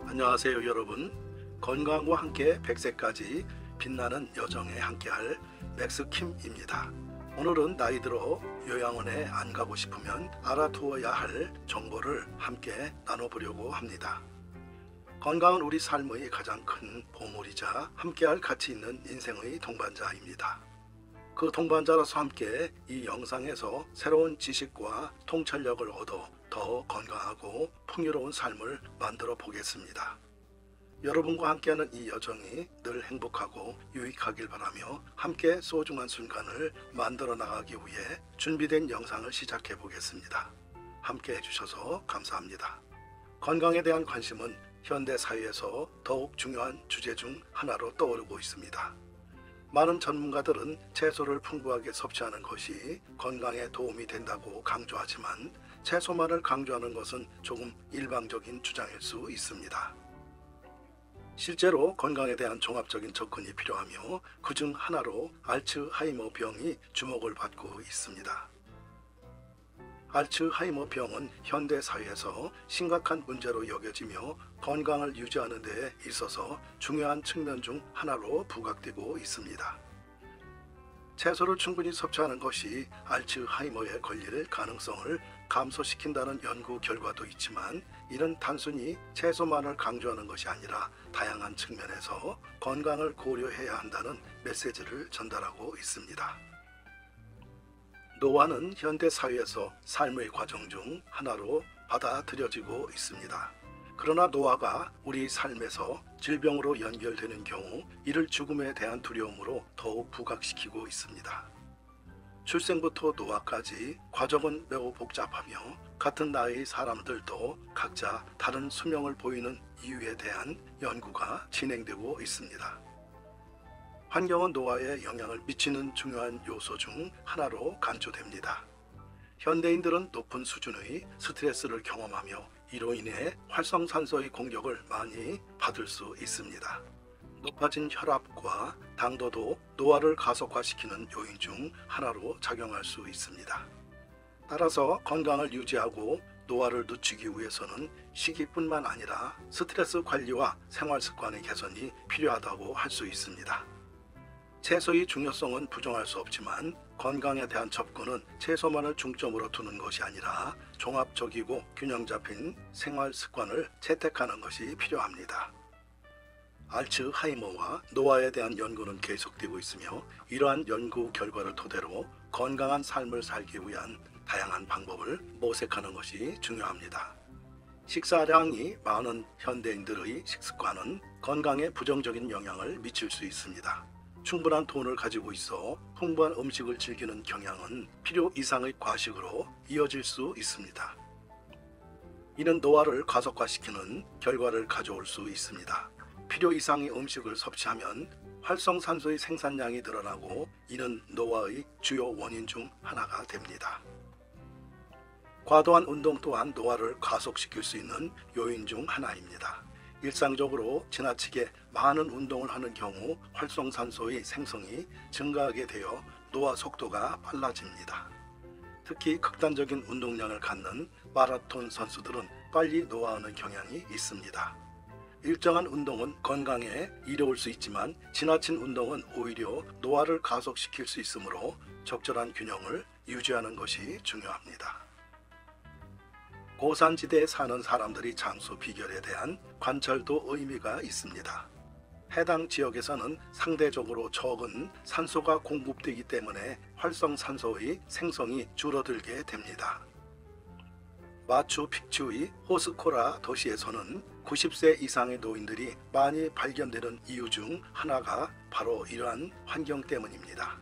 안녕하세요 여러분. 건강과 함께 100세까지 빛나는 여정에 함께할 맥스킴입니다. 오늘은 나이 들어 요양원에 안 가고 싶으면 알아두어야 할 정보를 함께 나눠보려고 합니다. 건강은 우리 삶의 가장 큰 보물이자 함께할 가치 있는 인생의 동반자입니다. 그 동반자로서 함께 이 영상에서 새로운 지식과 통찰력을 얻어 더 건강하고 풍요로운 삶을 만들어 보겠습니다. 여러분과 함께하는 이 여정이 늘 행복하고 유익하길 바라며 함께 소중한 순간을 만들어 나가기 위해 준비된 영상을 시작해 보겠습니다. 함께 해주셔서 감사합니다. 건강에 대한 관심은 현대 사회에서 더욱 중요한 주제 중 하나로 떠오르고 있습니다. 많은 전문가들은 채소를 풍부하게 섭취하는 것이 건강에 도움이 된다고 강조하지만 채소만을 강조하는 것은 조금 일방적인 주장일 수 있습니다. 실제로 건강에 대한 종합적인 접근이 필요하며 그중 하나로 알츠하이머 병이 주목을 받고 있습니다. 알츠하이머 병은 현대 사회에서 심각한 문제로 여겨지며 건강을 유지하는 데 있어서 중요한 측면 중 하나로 부각되고 있습니다. 채소를 충분히 섭취하는 것이 알츠하이머에 걸릴 가능성을 감소시킨다는 연구 결과도 있지만 이는 단순히 채소만을 강조하는 것이 아니라 다양한 측면에서 건강을 고려해야 한다는 메시지를 전달하고 있습니다. 노화는 현대 사회에서 삶의 과정 중 하나로 받아들여지고 있습니다. 그러나 노화가 우리 삶에서 질병으로 연결되는 경우 이를 죽음에 대한 두려움으로 더욱 부각시키고 있습니다. 출생부터 노화까지 과정은 매우 복잡하며 같은 나이의 사람들도 각자 다른 수명을 보이는 이유에 대한 연구가 진행되고 있습니다. 환경은 노화에 영향을 미치는 중요한 요소 중 하나로 간주됩니다. 현대인들은 높은 수준의 스트레스를 경험하며 이로 인해 활성산소의 공격을 많이 받을 수 있습니다. 높아진 혈압과 당도도 노화를 가속화시키는 요인 중 하나로 작용할 수 있습니다. 따라서 건강을 유지하고 노화를 늦추기 위해서는 식이뿐만 아니라 스트레스 관리와 생활 습관의 개선이 필요하다고 할 수 있습니다. 채소의 중요성은 부정할 수 없지만 건강에 대한 접근은 채소만을 중점으로 두는 것이 아니라 종합적이고 균형 잡힌 생활 습관을 채택하는 것이 필요합니다. 알츠하이머와 노화에 대한 연구는 계속되고 있으며 이러한 연구 결과를 토대로 건강한 삶을 살기 위한 다양한 방법을 모색하는 것이 중요합니다. 식사량이 많은 현대인들의 식습관은 건강에 부정적인 영향을 미칠 수 있습니다. 충분한 돈을 가지고 있어 풍부한 음식을 즐기는 경향은 필요 이상의 과식으로 이어질 수 있습니다. 이는 노화를 가속화시키는 결과를 가져올 수 있습니다. 필요 이상의 음식을 섭취하면 활성산소의 생산량이 늘어나고 이는 노화의 주요 원인 중 하나가 됩니다. 과도한 운동 또한 노화를 가속시킬 수 있는 요인 중 하나입니다. 일상적으로 지나치게 많은 운동을 하는 경우 활성산소의 생성이 증가하게 되어 노화 속도가 빨라집니다. 특히 극단적인 운동량을 갖는 마라톤 선수들은 빨리 노화하는 경향이 있습니다. 일정한 운동은 건강에 이로울 수 있지만 지나친 운동은 오히려 노화를 가속시킬 수 있으므로 적절한 균형을 유지하는 것이 중요합니다. 고산지대에 사는 사람들의 장수 비결에 대한 관찰도 의미가 있습니다. 해당 지역에서는 상대적으로 적은 산소가 공급되기 때문에 활성산소의 생성이 줄어들게 됩니다. 마추픽추의 호스코라 도시에서는 90세 이상의 노인들이 많이 발견되는 이유 중 하나가 바로 이러한 환경 때문입니다.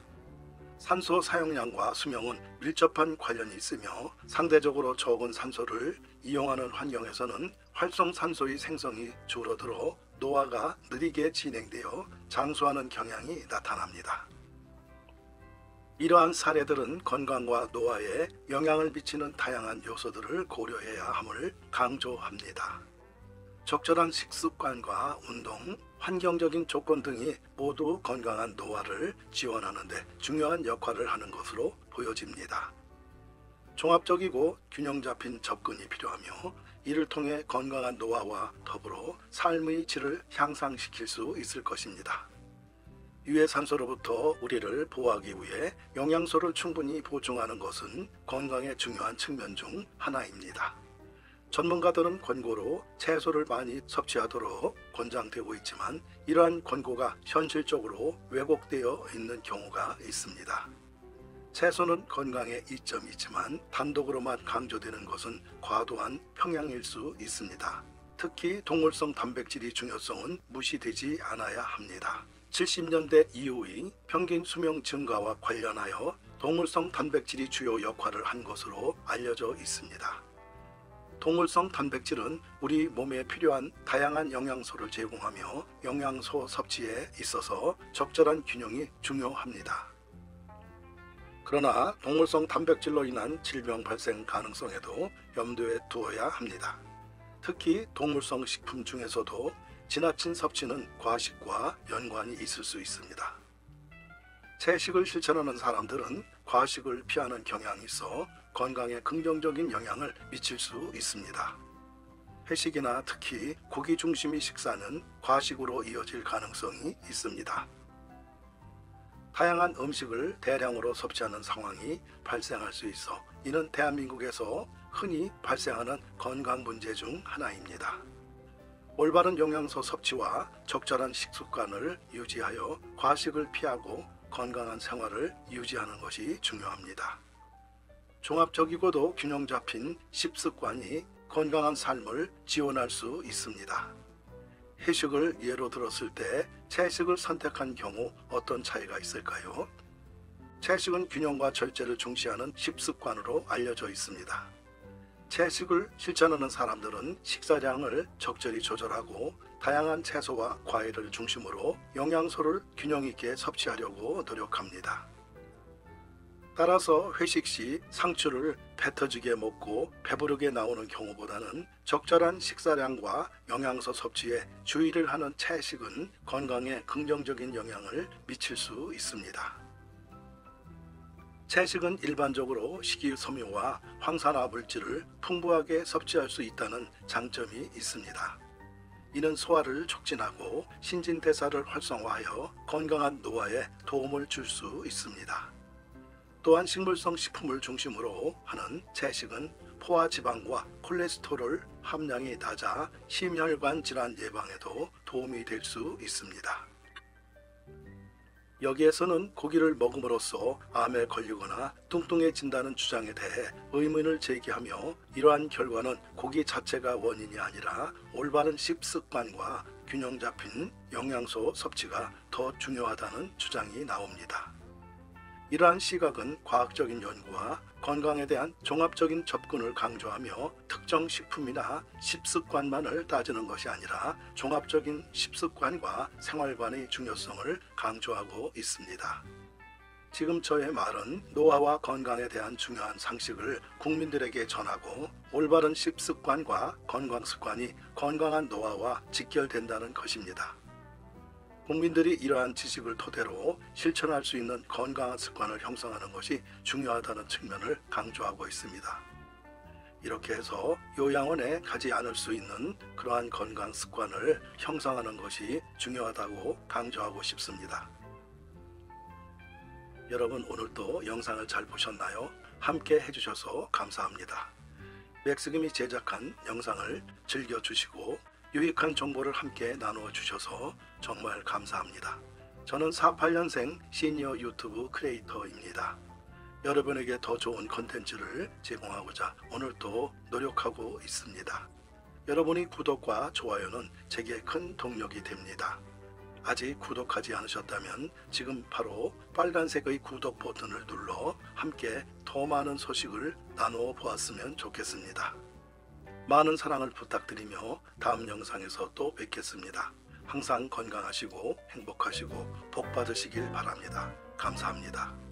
산소 사용량과 수명은 밀접한 관련이 있으며 상대적으로 적은 산소를 이용하는 환경에서는 활성산소의 생성이 줄어들어 노화가 느리게 진행되어 장수하는 경향이 나타납니다. 이러한 사례들은 건강과 노화에 영향을 미치는 다양한 요소들을 고려해야 함을 강조합니다. 적절한 식습관과 운동, 환경적인 조건 등이 모두 건강한 노화를 지원하는 데 중요한 역할을 하는 것으로 보여집니다. 종합적이고 균형 잡힌 접근이 필요하며 이를 통해 건강한 노화와 더불어 삶의 질을 향상시킬 수 있을 것입니다. 유해 산소로부터 우리를 보호하기 위해 영양소를 충분히 보충하는 것은 건강에 중요한 측면 중 하나입니다. 전문가들은 권고로 채소를 많이 섭취하도록 권장되고 있지만 이러한 권고가 현실적으로 왜곡되어 있는 경우가 있습니다. 채소는 건강에 이점이 있지만 단독으로만 강조되는 것은 과도한 평양일 수 있습니다. 특히 동물성 단백질의 중요성은 무시되지 않아야 합니다. 70년대 이후의 평균 수명 증가와 관련하여 동물성 단백질이 주요 역할을 한 것으로 알려져 있습니다. 동물성 단백질은 우리 몸에 필요한 다양한 영양소를 제공하며 영양소 섭취에 있어서 적절한 균형이 중요합니다. 그러나 동물성 단백질로 인한 질병 발생 가능성에도 염두에 두어야 합니다. 특히 동물성 식품 중에서도 지나친 섭취는 과식과 연관이 있을 수 있습니다. 채식을 실천하는 사람들은 과식을 피하는 경향이 있어 건강에 긍정적인 영향을 미칠 수 있습니다. 회식이나 특히 고기 중심의 식사는 과식으로 이어질 가능성이 있습니다. 다양한 음식을 대량으로 섭취하는 상황이 발생할 수 있어 이는 대한민국에서 흔히 발생하는 건강 문제 중 하나입니다. 올바른 영양소 섭취와 적절한 식습관을 유지하여 과식을 피하고 건강한 생활을 유지하는 것이 중요합니다. 종합적이고도 균형 잡힌 식습관이 건강한 삶을 지원할 수 있습니다. 회식을 예로 들었을 때 채식을 선택한 경우 어떤 차이가 있을까요? 채식은 균형과 절제를 중시하는 식습관으로 알려져 있습니다. 채식을 실천하는 사람들은 식사량을 적절히 조절하고 다양한 채소와 과일을 중심으로 영양소를 균형 있게 섭취하려고 노력합니다. 따라서 회식 시 상추를 배 터지게 먹고 배부르게 나오는 경우보다는 적절한 식사량과 영양소 섭취에 주의를 하는 채식은 건강에 긍정적인 영향을 미칠 수 있습니다. 채식은 일반적으로 식이섬유와 황산화 물질을 풍부하게 섭취할 수 있다는 장점이 있습니다. 이는 소화를 촉진하고 신진대사를 활성화하여 건강한 노화에 도움을 줄 수 있습니다. 또한 식물성 식품을 중심으로 하는 채식은 포화지방과 콜레스테롤 함량이 낮아 심혈관 질환 예방에도 도움이 될 수 있습니다. 여기에서는 고기를 먹음으로써 암에 걸리거나 뚱뚱해진다는 주장에 대해 의문을 제기하며 이러한 결과는 고기 자체가 원인이 아니라 올바른 식습관과 균형 잡힌 영양소 섭취가 더 중요하다는 주장이 나옵니다. 이러한 시각은 과학적인 연구와 건강에 대한 종합적인 접근을 강조하며 특정 식품이나 식습관만을 따지는 것이 아니라 종합적인 식습관과 생활관의 중요성을 강조하고 있습니다. 지금 저의 말은 노화와 건강에 대한 중요한 상식을 국민들에게 전하고 올바른 식습관과 건강습관이 건강한 노화와 직결된다는 것입니다. 국민들이 이러한 지식을 토대로 실천할 수 있는 건강한 습관을 형성하는 것이 중요하다는 측면을 강조하고 있습니다. 이렇게 해서 요양원에 가지 않을 수 있는 그러한 건강 습관을 형성하는 것이 중요하다고 강조하고 싶습니다. 여러분 오늘도 영상을 잘 보셨나요? 함께 해주셔서 감사합니다. 맥스김이 제작한 영상을 즐겨주시고 유익한 정보를 함께 나누어 주셔서 정말 감사합니다. 저는 48년생 시니어 유튜브 크리에이터입니다. 여러분에게 더 좋은 컨텐츠를 제공하고자 오늘도 노력하고 있습니다. 여러분의 구독과 좋아요는 제게 큰 동력이 됩니다. 아직 구독하지 않으셨다면 지금 바로 빨간색의 구독 버튼을 눌러 함께 더 많은 소식을 나누어 보았으면 좋겠습니다. 많은 사랑을 부탁드리며 다음 영상에서 또 뵙겠습니다. 항상 건강하시고 행복하시고 복 받으시길 바랍니다. 감사합니다.